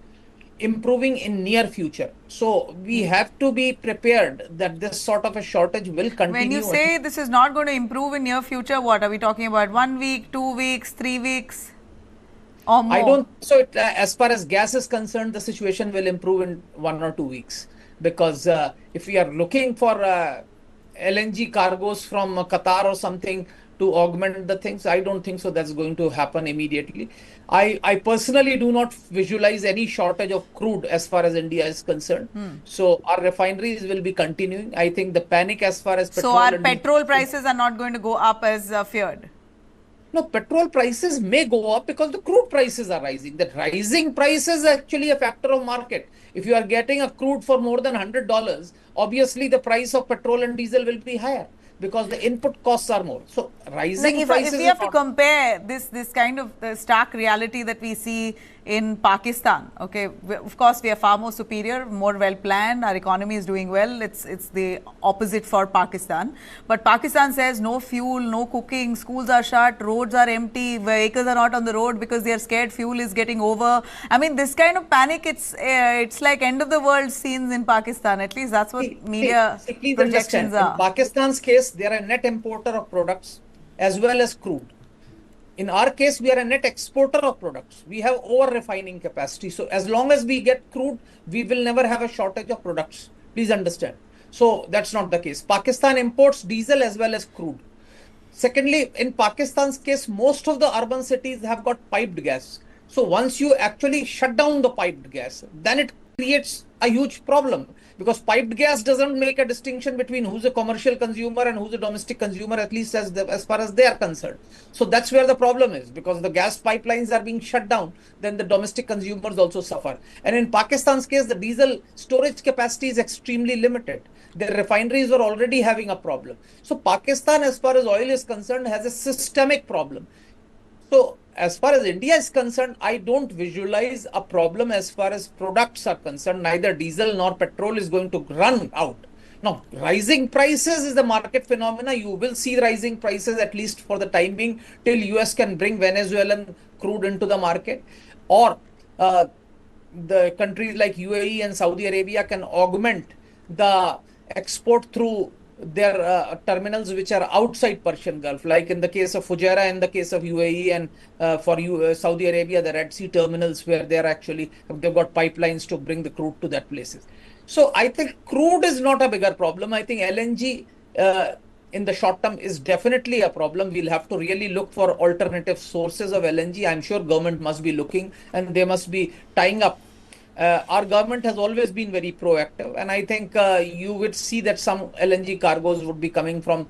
improving in near future. So we have to be prepared that this sort of a shortage will continue. When you say this is not going to improve in near future, what are we talking about? 1 week, 2 weeks, 3 weeks? Or more. I don't. So, as far as gas is concerned, the situation will improve in 1 or 2 weeks, because if we are looking for LNG cargoes from Qatar or something to augment the things, I don't think so that's going to happen immediately. I personally do not visualize any shortage of crude as far as India is concerned. So our refineries will be continuing. I think the panic as far as petrol. So our petrol prices are not going to go up as feared. No, petrol prices may go up because the crude prices are rising. The rising price is actually a factor of market. If you are getting a crude for more than $100, obviously the price of petrol and diesel will be higher because the input costs are more. So rising prices. If we have to compare this kind of stark reality that we see in Pakistan, okay, of course we are far more superior, more well planned, our economy is doing well. It's the opposite for Pakistan. But Pakistan says no fuel, no cooking, schools are shut, roads are empty, vehicles are not on the road because they are scared fuel is getting over. I mean, this kind of panic, it's like end of the world scenes in Pakistan. At least that's what media projections are. In Pakistan's case, they are a net importer of products as well as crude. In our case, we are a net exporter of products. We have over refining capacity. So as long as we get crude, we will never have a shortage of products. Please understand. So that's not the case. Pakistan imports diesel as well as crude. Secondly, in Pakistan's case, most of the urban cities have got piped gas. So once you actually shut down the piped gas, then it creates a huge problem, because piped gas doesn't make a distinction between who's a commercial consumer and who's a domestic consumer, at least as far as they are concerned. So that's where the problem is, because the gas pipelines are being shut down, then the domestic consumers also suffer. And in Pakistan's case, the diesel storage capacity is extremely limited. Their refineries were already having a problem. So Pakistan, as far as oil is concerned, has a systemic problem. So as far as India is concerned, I don't visualize a problem as far as products are concerned. Neither diesel nor petrol is going to run out. Now, rising prices is the market phenomena. You will see rising prices at least for the time being till US can bring Venezuelan crude into the market, or the countries like UAE and Saudi Arabia can augment the export through their terminals which are outside Persian Gulf, like in the case of Fujairah, in the case of UAE, and for Saudi Arabia, the Red Sea terminals, where they've got pipelines to bring the crude to that places. So I think crude is not a bigger problem. I think LNG in the short term is definitely a problem. We'll have to really look for alternative sources of LNG. I'm sure government must be looking, and they must be tying up. Our government has always been very proactive, and I think you would see that some LNG cargoes would be coming from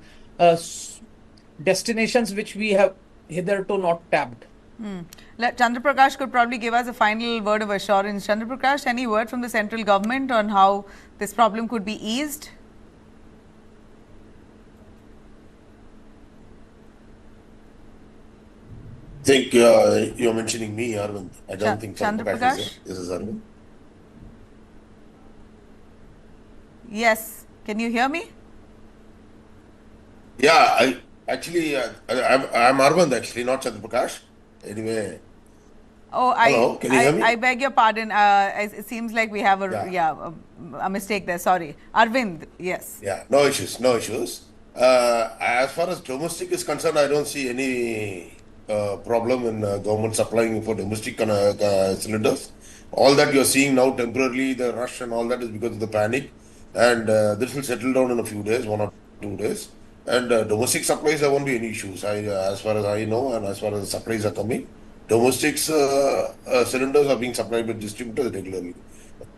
destinations which we have hitherto not tapped. Chandra Prakash could probably give us a final word of assurance. Chandra Prakash, any word from the central government on how this problem could be eased? I think you're mentioning me, Arvind. I don't think Chandra Prakash is Prakash? here. This is Arvind. Yes. Can you hear me? Yeah, I'm Arvind actually, not Chandra Prakash. Anyway. Oh, Hello, can you hear me? I beg your pardon. It seems like we have a mistake there. Sorry. Arvind, yes. Yeah, no issues, no issues. As far as domestic is concerned, I don't see any problem in government supplying for domestic cylinders. All that you're seeing now temporarily, the rush and all that is because of the panic. And this will settle down in a few days, 1 or 2 days. And domestic supplies, there won't be any issues. As far as I know, and as far as the supplies are coming, domestic cylinders are being supplied by distributors regularly.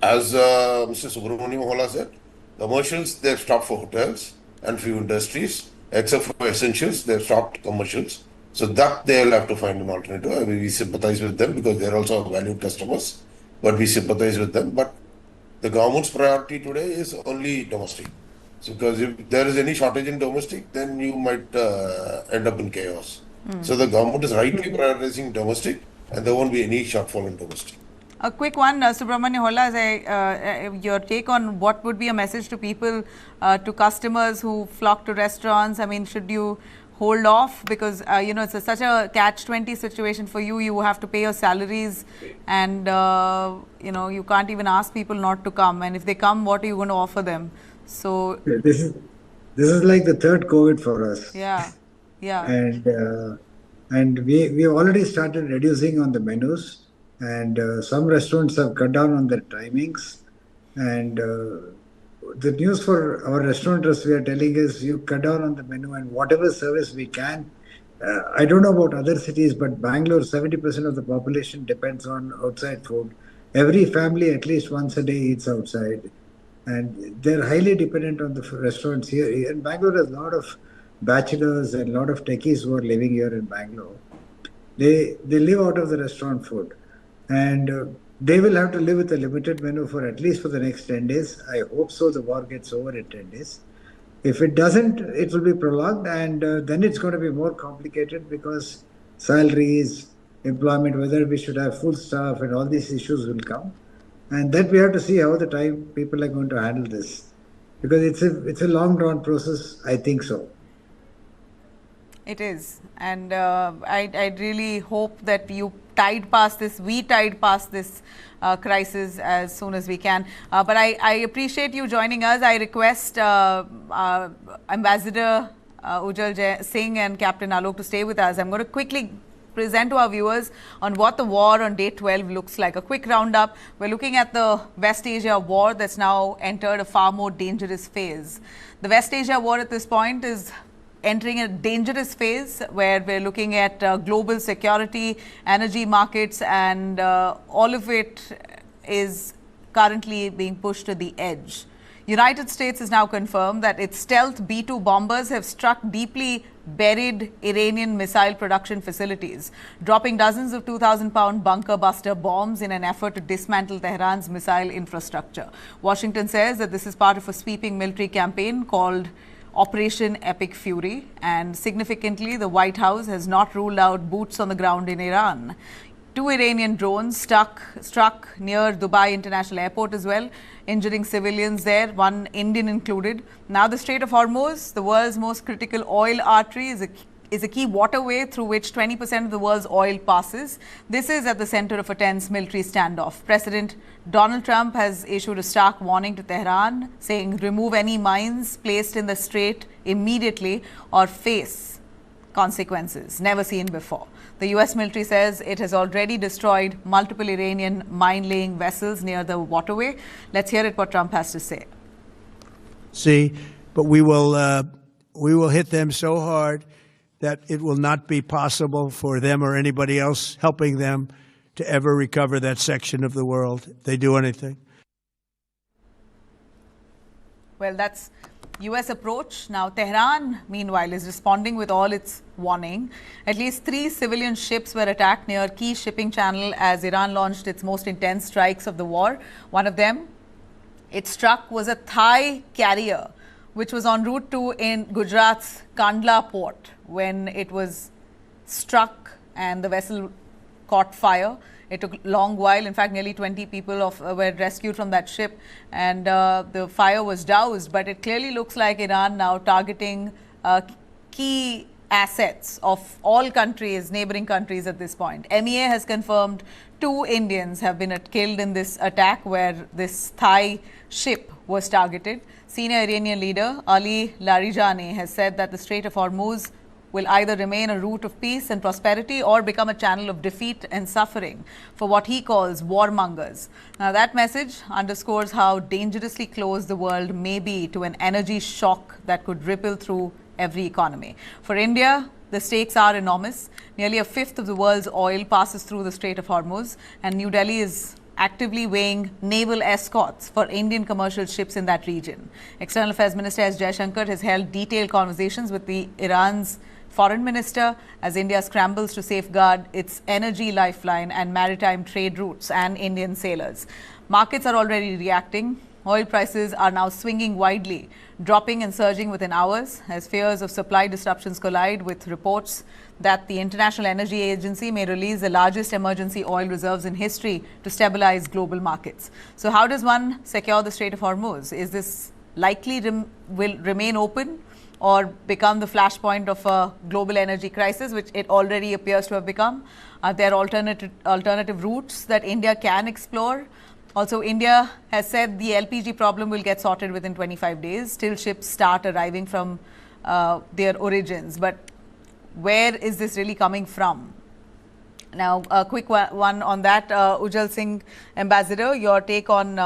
As Mr. Subramaniam Hola said, commercials, they've stopped for hotels and few industries, except for essentials, they've stopped commercials. So that they'll have to find an alternative. I mean, we sympathize with them because they're also valued customers, but we sympathize with them. But the government's priority today is only domestic. So because if there is any shortage in domestic, then you might end up in chaos. So the government is rightly prioritizing domestic, and there won't be any shortfall in domestic. A quick one, Subramania Holla, your take on what would be a message to people, to customers who flock to restaurants. I mean, should you hold off because, you know, it's such a catch-20 situation for you. You have to pay your salaries and, you know, you can't even ask people not to come. And if they come, what are you going to offer them? So this is like the third COVID for us. Yeah, yeah. And And we already started reducing on the menus, and some restaurants have cut down on their timings. And the news for our restaurateurs we are telling is you cut down on the menu and whatever service we can. I don't know about other cities, but Bangalore, 70% of the population depends on outside food. Every family at least once a day eats outside, and they're highly dependent on the restaurants here. And Bangalore has a lot of bachelors and a lot of techies who are living here in Bangalore. They live out of the restaurant food, and they will have to live with a limited menu for at least for the next 10 days. I hope so the war gets over in 10 days. If it doesn't, it will be prolonged, and then it's going to be more complicated because salaries, employment, whether we should have full staff, and all these issues will come. And that we have to see how the time people are going to handle this, because it's a long drawn process. I think so. It is, and I really hope that we tide past this crisis as soon as we can. But I appreciate you joining us. I request Ambassador Ujjwal Singh and Captain Alok to stay with us. I'm going to quickly present to our viewers on what the war on day 12 looks like. A quick roundup. We're looking at the West Asia war that's now entered a far more dangerous phase. The West Asia war at this point is entering a dangerous phase where we're looking at global security, energy markets, and all of it is currently being pushed to the edge. United States has now confirmed that its stealth B-2 bombers have struck deeply buried Iranian missile production facilities, dropping dozens of 2,000-pound bunker buster bombs in an effort to dismantle Tehran's missile infrastructure. Washington says that this is part of a sweeping military campaign called Operation Epic Fury, and significantly the White House has not ruled out boots on the ground in Iran. 2 Iranian drones struck near Dubai International Airport as well, injuring civilians there, one Indian included. Now the Strait of Hormuz, the world's most critical oil artery, is a key waterway through which 20% of the world's oil passes. This is at the center of a tense military standoff. President Donald Trump has issued a stark warning to Tehran, saying remove any mines placed in the strait immediately or face consequences never seen before. The US military says it has already destroyed multiple Iranian mine-laying vessels near the waterway. Let's hear it what Trump has to say. See, but we will hit them so hard that it will not be possible for them or anybody else helping them to ever recover that section of the world if they do anything. Well, that's US approach. Now, Tehran, meanwhile, is responding with all its warning. At least 3 civilian ships were attacked near key shipping channel as Iran launched its most intense strikes of the war. One of them, it struck, was a Thai carrier, which was en route to in Gujarat's Kandla port when it was struck and the vessel caught fire. It took a long while. In fact, nearly 20 people were rescued from that ship, and the fire was doused. But it clearly looks like Iran now targeting key assets of all countries, neighboring countries at this point. MEA has confirmed 2 Indians have been killed in this attack where this Thai ship was targeted. Senior Iranian leader Ali Larijani has said that the Strait of Hormuz will either remain a route of peace and prosperity or become a channel of defeat and suffering for what he calls warmongers. Now, that message underscores how dangerously close the world may be to an energy shock that could ripple through every economy. For India, the stakes are enormous. Nearly a fifth of the world's oil passes through the Strait of Hormuz, and New Delhi is actively weighing naval escorts for Indian commercial ships in that region. External Affairs Minister S. Jaishankar has held detailed conversations with Iran's Foreign Minister as India scrambles to safeguard its energy lifeline and maritime trade routes and Indian sailors. Markets are already reacting. Oil prices are now swinging widely, dropping and surging within hours as fears of supply disruptions collide with reports that the International Energy Agency may release the largest emergency oil reserves in history to stabilize global markets. So how does one secure the Strait of Hormuz? Is this likely will remain open or become the flashpoint of a global energy crisis, which it already appears to have become? Are there alternative routes that India can explore? Also, India has said the LPG problem will get sorted within 25 days till ships start arriving from their origins. But where is this really coming from? Now, a quick one on that. Ujjal Singh, Ambassador, your take on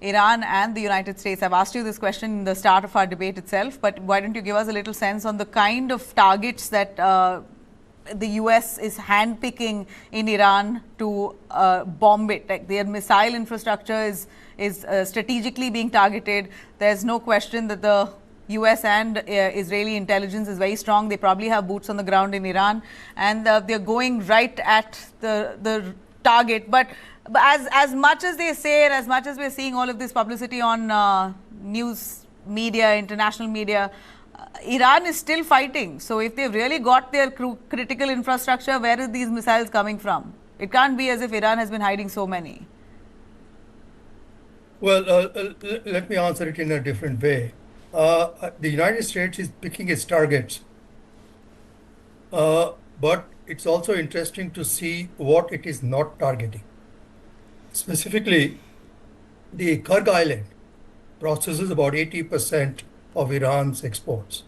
Iran and the United States. I've asked you this question in the start of our debate itself, but why don't you give us a little sense on the kind of targets that the US is handpicking in Iran to bomb it? Like their missile infrastructure is strategically being targeted. There's no question that the US and Israeli intelligence is very strong. They probably have boots on the ground in Iran, and they're going right at the target. But as much as they say it, as much as we're seeing all of this publicity on news media, international media, Iran is still fighting. So if they've really got their critical infrastructure, where are these missiles coming from? It can't be as if Iran has been hiding so many. Well, let me answer it in a different way. The United States is picking its targets, but it's also interesting to see what it is not targeting. Specifically, the Kurg Island processes about 80% of Iran's exports,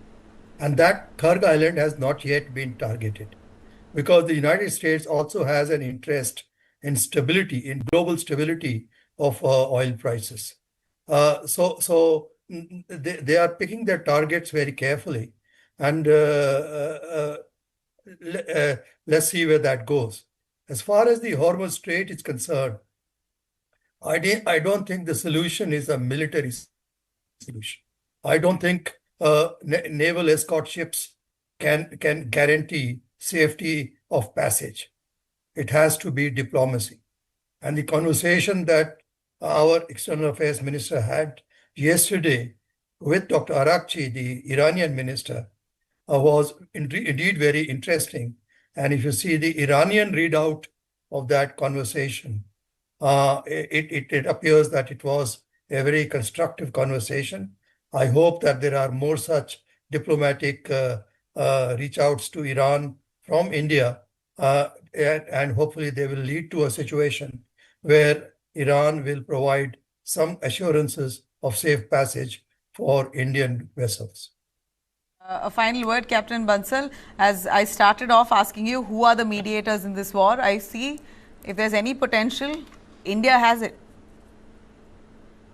and that Kurg Island has not yet been targeted because the United States also has an interest in stability, in global stability of oil prices. So they are picking their targets very carefully, and let's see where that goes. As far as the Hormuz Strait is concerned, I don't think the solution is a military solution. I don't think naval escort ships can guarantee safety of passage. It has to be diplomacy. And the conversation that our External Affairs Minister had yesterday with Dr. Arakchi, the Iranian minister, was indeed very interesting. And if you see the Iranian readout of that conversation, it appears that it was a very constructive conversation. I hope that there are more such diplomatic reach outs to Iran from India, and hopefully they will lead to a situation where Iran will provide some assurances of safe passage for Indian vessels. A final word, Captain Bansal. As I started off asking you, who are the mediators in this war? I see if there's any potential, India has it.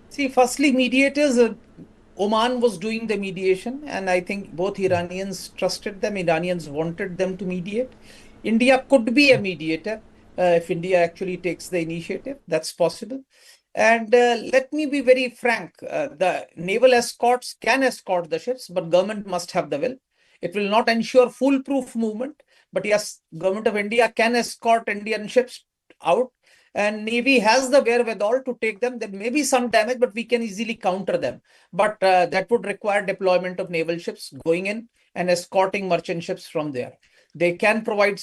See, firstly, mediators, Oman was doing the mediation, and I think both Iranians trusted them. Iranians wanted them to mediate. India could be a mediator if India actually takes the initiative. That's possible. And let me be very frank, the naval escorts can escort the ships, but government must have the will. It will not ensure foolproof movement, but yes, government of India can escort Indian ships out, and Navy has the wherewithal to take them. There may be some damage, but we can easily counter them. But that would require deployment of naval ships going in and escorting merchant ships from there. They can provide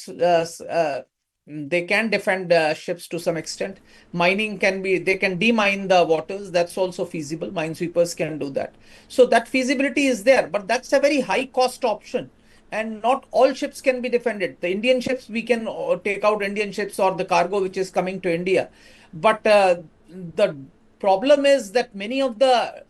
they can defend ships to some extent. Mining can be, they can demine the waters. That's also feasible. Minesweepers can do that. So that feasibility is there, but that's a very high cost option. And not all ships can be defended. The Indian ships, we can take out Indian ships or the cargo which is coming to India. But the problem is that many of the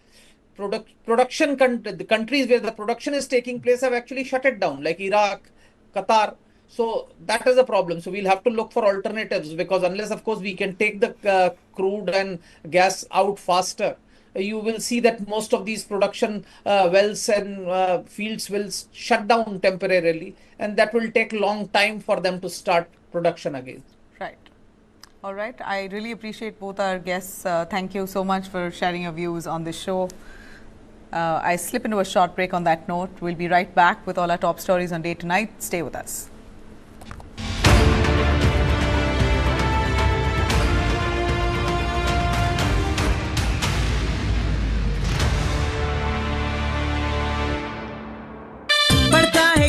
production the countries where the production is taking place have actually shut it down, like Iraq, Qatar. So that is a problem. So we'll have to look for alternatives, because unless, of course, we can take the crude and gas out faster, you will see that most of these production wells and fields will shut down temporarily, and that will take a long time for them to start production again. Right. All right. I really appreciate both our guests. Thank you so much for sharing your views on this show. I slip into a short break on that note. We'll be right back with all our top stories on Day to Night. Stay with us.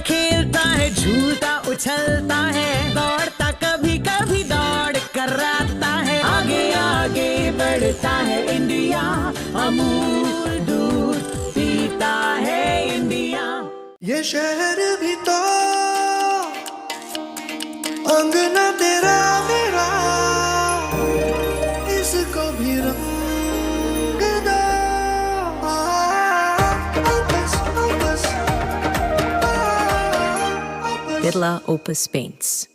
खेलता है, झूलता उछलता है, दौड़ता कभी कभी दौड़ कराता है, आगे आगे बढ़ता है इंडिया, अमूल दूध पीता है इंडिया। ये शहर भी तो अंगना तेरा मेरा, इसको भी रंग दो। Birla Opus Paints.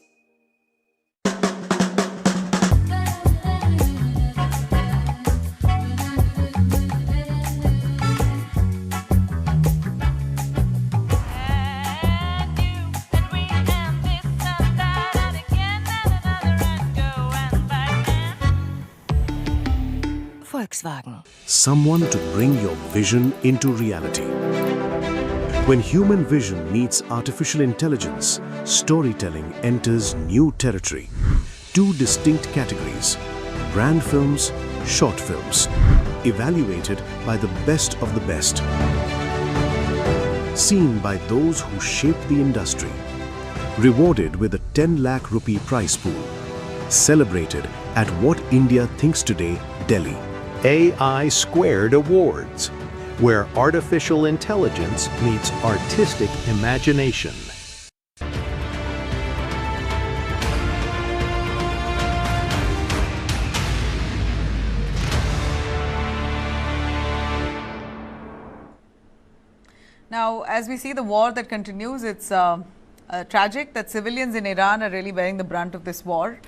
Volkswagen. Someone to bring your vision into reality. When human vision meets artificial intelligence, storytelling enters new territory. Two distinct categories: brand films, short films, evaluated by the best of the best. Seen by those who shape the industry. Rewarded with a 10 lakh rupee prize pool. Celebrated at What India Thinks Today, Delhi. AI Squared Awards, where artificial intelligence meets artistic imagination. Now, as we see the war that continues, it's tragic that civilians in Iran are really bearing the brunt of this war.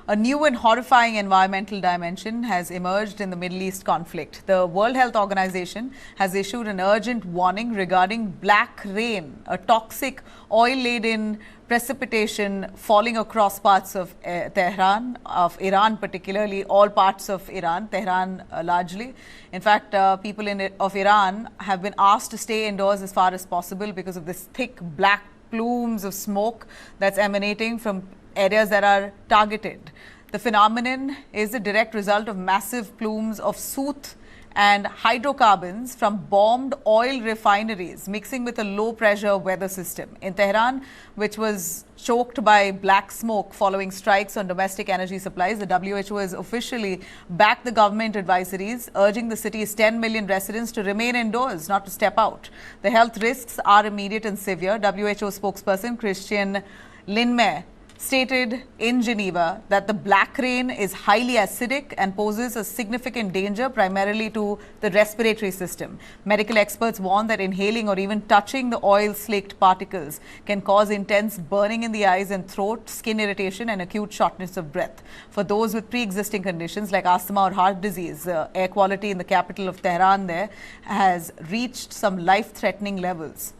A new and horrifying environmental dimension has emerged in the Middle East conflict. The World Health Organization has issued an urgent warning regarding black rain, a toxic oil-laden precipitation falling across parts of Tehran, of Iran particularly, all parts of Iran, Tehran largely. In fact, people of Iran have been asked to stay indoors as far as possible because of this thick black plumes of smoke that's emanating from areas that are targeted. The phenomenon is a direct result of massive plumes of soot and hydrocarbons from bombed oil refineries mixing with a low pressure weather system. In Tehran, which was choked by black smoke following strikes on domestic energy supplies, the WHO has officially backed the government advisories, urging the city's 10 million residents to remain indoors, not to step out. The health risks are immediate and severe. WHO spokesperson Christian Lindmeier stated in Geneva that the black rain is highly acidic and poses a significant danger primarily to the respiratory system. Medical experts warn that inhaling or even touching the oil-slicked particles can cause intense burning in the eyes and throat, skin irritation and acute shortness of breath. For those with pre-existing conditions like asthma or heart disease, air quality in the capital of Tehran there has reached some life-threatening levels.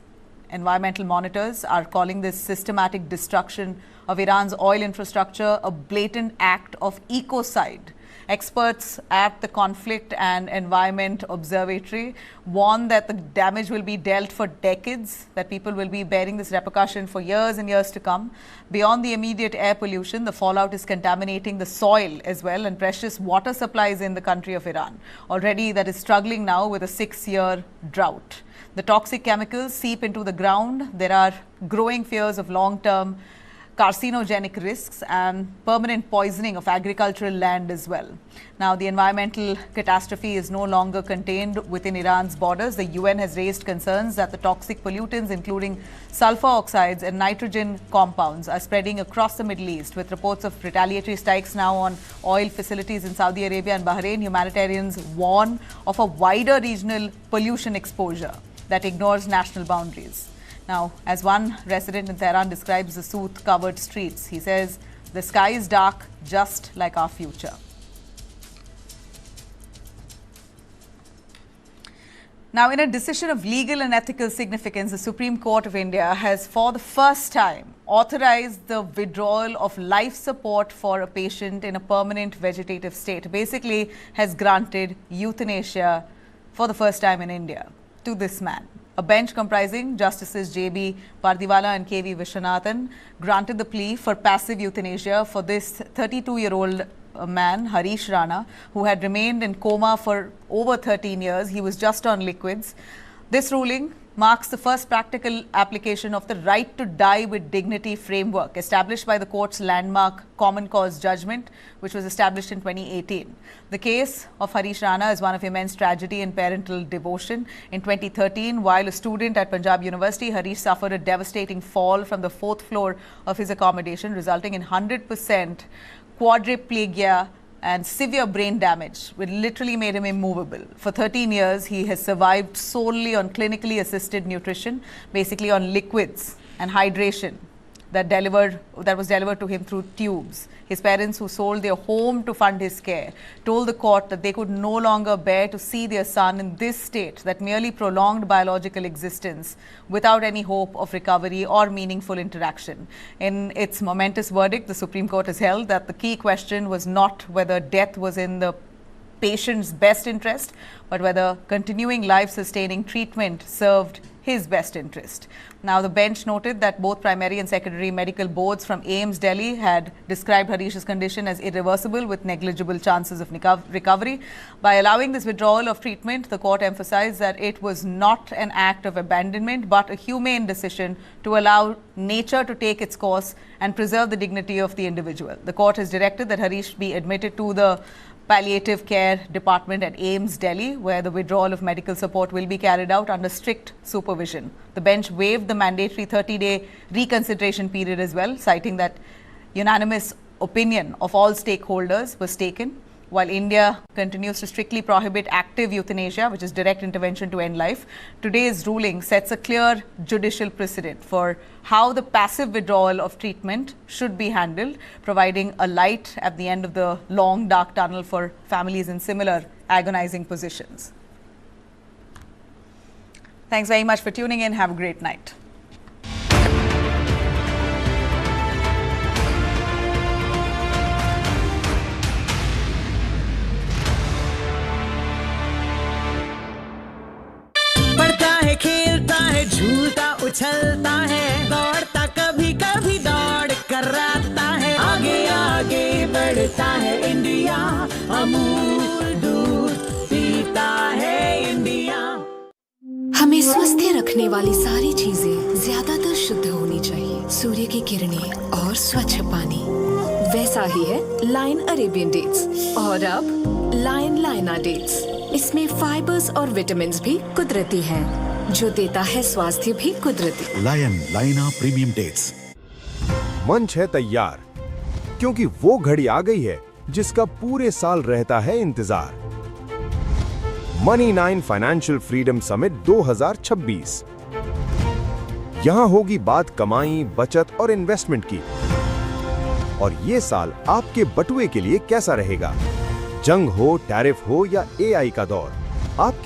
Environmental monitors are calling this systematic destruction of Iran's oil infrastructure a blatant act of ecocide. Experts at the Conflict and Environment Observatory warn that the damage will be dealt for decades, that people will be bearing this repercussion for years and years to come. Beyond the immediate air pollution, the fallout is contaminating the soil as well and precious water supplies in the country of Iran, already that is struggling now with a 6-year drought. The toxic chemicals seep into the ground. There are growing fears of long-term carcinogenic risks and permanent poisoning of agricultural land as well. Now, the environmental catastrophe is no longer contained within Iran's borders. The UN has raised concerns that the toxic pollutants, including sulfur oxides and nitrogen compounds, are spreading across the Middle East. With reports of retaliatory strikes now on oil facilities in Saudi Arabia and Bahrain, humanitarians warn of a wider regional pollution exposure that ignores national boundaries. Now, as one resident in Tehran describes the soot-covered streets, he says, the sky is dark just like our future. Now, in a decision of legal and ethical significance, the Supreme Court of India has for the first time authorized the withdrawal of life support for a patient in a permanent vegetative state. Basically, has granted euthanasia for the first time in India to this man. A bench comprising Justices J.B. Pardiwala and K.V. Vishwanathan granted the plea for passive euthanasia for this 32-year-old man, Harish Rana, who had remained in coma for over 13 years. He was just on liquids. This ruling marks the first practical application of the right to die with dignity framework established by the court's landmark common cause judgment, which was established in 2018. The case of Harish Rana is one of immense tragedy and parental devotion. In 2013, while a student at Punjab University, Harish suffered a devastating fall from the 4th floor of his accommodation, resulting in 100% quadriplegia and severe brain damage, which literally made him immovable. For 13 years, he has survived solely on clinically assisted nutrition, basically on liquids and hydration. that was delivered to him through tubes. His parents, who sold their home to fund his care, told the court that they could no longer bear to see their son in this state that merely prolonged biological existence without any hope of recovery or meaningful interaction. In its momentous verdict, the Supreme Court has held that the key question was not whether death was in the patient's best interest, but whether continuing life-sustaining treatment served his best interest. Now, the bench noted that both primary and secondary medical boards from AIIMS Delhi had described Harish's condition as irreversible with negligible chances of recovery. By allowing this withdrawal of treatment, the court emphasized that it was not an act of abandonment, but a humane decision to allow nature to take its course and preserve the dignity of the individual. The court has directed that Harish be admitted to the palliative care department at AIIMS Delhi, where the withdrawal of medical support will be carried out under strict supervision. The bench waived the mandatory 30-day reconsideration period as well, citing that unanimous opinion of all stakeholders was taken. While India continues to strictly prohibit active euthanasia, which is direct intervention to end life, today's ruling sets a clear judicial precedent for how the passive withdrawal of treatment should be handled, providing a light at the end of the long, dark tunnel for families in similar agonizing positions. Thanks very much for tuning in. Have a great night. खेलता है झूलता उछलता है दौड़ता कभी कभी दौड़ कराता है आगे आगे बढ़ता है इंडिया अमूल दूध पीता है इंडिया। हमें स्वस्थ रखने वाली सारी चीजें ज्यादातर शुद्ध होनी चाहिए। सूर्य की किरणें और स्वच्छ पानी, वैसा ही है लाइन अरेबियन डेट्स और अब लाइन लाइना डेट्स। इसमें फाइबर्स और विटामिन्स भी कुदरती हैं, जो देता है स्वास्थ्य भी कुदरती। लायन लाइना प्रीमियम डेट्स। मंच है तैयार, क्योंकि वो घड़ी आ गई है जिसका पूरे साल रहता है इंतजार। Money 9 financial freedom summit 2026। यहां होगी बात कमाई, बचत और इन्वेस्टमेंट की। और ये साल आपके बटुए के लिए कैसा रहेगा? जंग हो, टैरिफ हो या एआई का दौर, आप